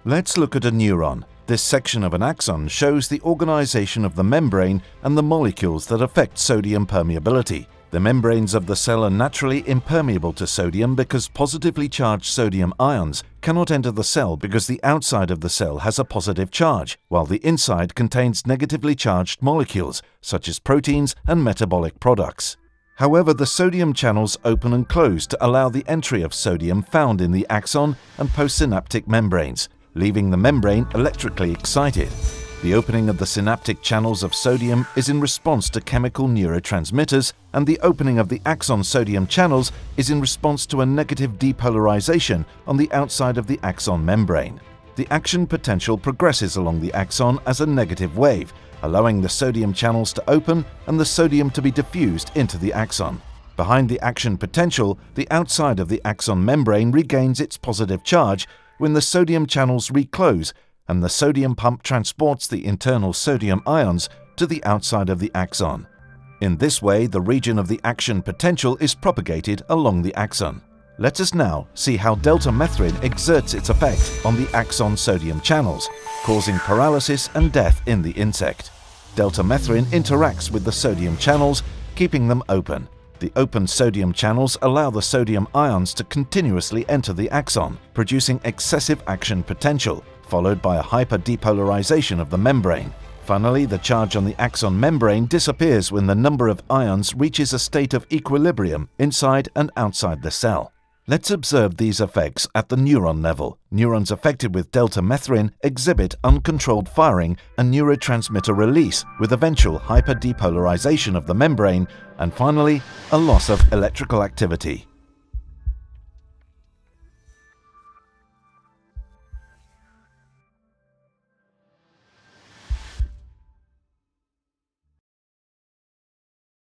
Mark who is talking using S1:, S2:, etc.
S1: Let's look at a neuron. This section of an axon shows the organization of the membrane and the molecules that affect sodium permeability. The membranes of the cell are naturally impermeable to sodium because positively charged sodium ions cannot enter the cell because the outside of the cell has a positive charge, while the inside contains negatively charged molecules, such as proteins and metabolic products. However, the sodium channels open and close to allow the entry of sodium found in the axon and postsynaptic membranes, leaving the membrane electrically excited. The opening of the synaptic channels of sodium is in response to chemical neurotransmitters, and the opening of the axon sodium channels is in response to a negative depolarization on the outside of the axon membrane. The action potential progresses along the axon as a negative wave, allowing the sodium channels to open and the sodium to be diffused into the axon. Behind the action potential, the outside of the axon membrane regains its positive charge when the sodium channels reclose and the sodium pump transports the internal sodium ions to the outside of the axon. In this way, the region of the action potential is propagated along the axon. Let us now see how delta-methrin exerts its effect on the axon sodium channels, causing paralysis and death in the insect. Delta-methrin interacts with the sodium channels, keeping them open. The open sodium channels allow the sodium ions to continuously enter the axon, producing excessive action potential, followed by a hyperdepolarization of the membrane. Finally, the charge on the axon membrane disappears when the number of ions reaches a state of equilibrium inside and outside the cell. Let's observe these effects at the neuron level. Neurons affected with delta-methrin exhibit uncontrolled firing and neurotransmitter release, with eventual hyperdepolarization of the membrane and finally, a loss of electrical activity.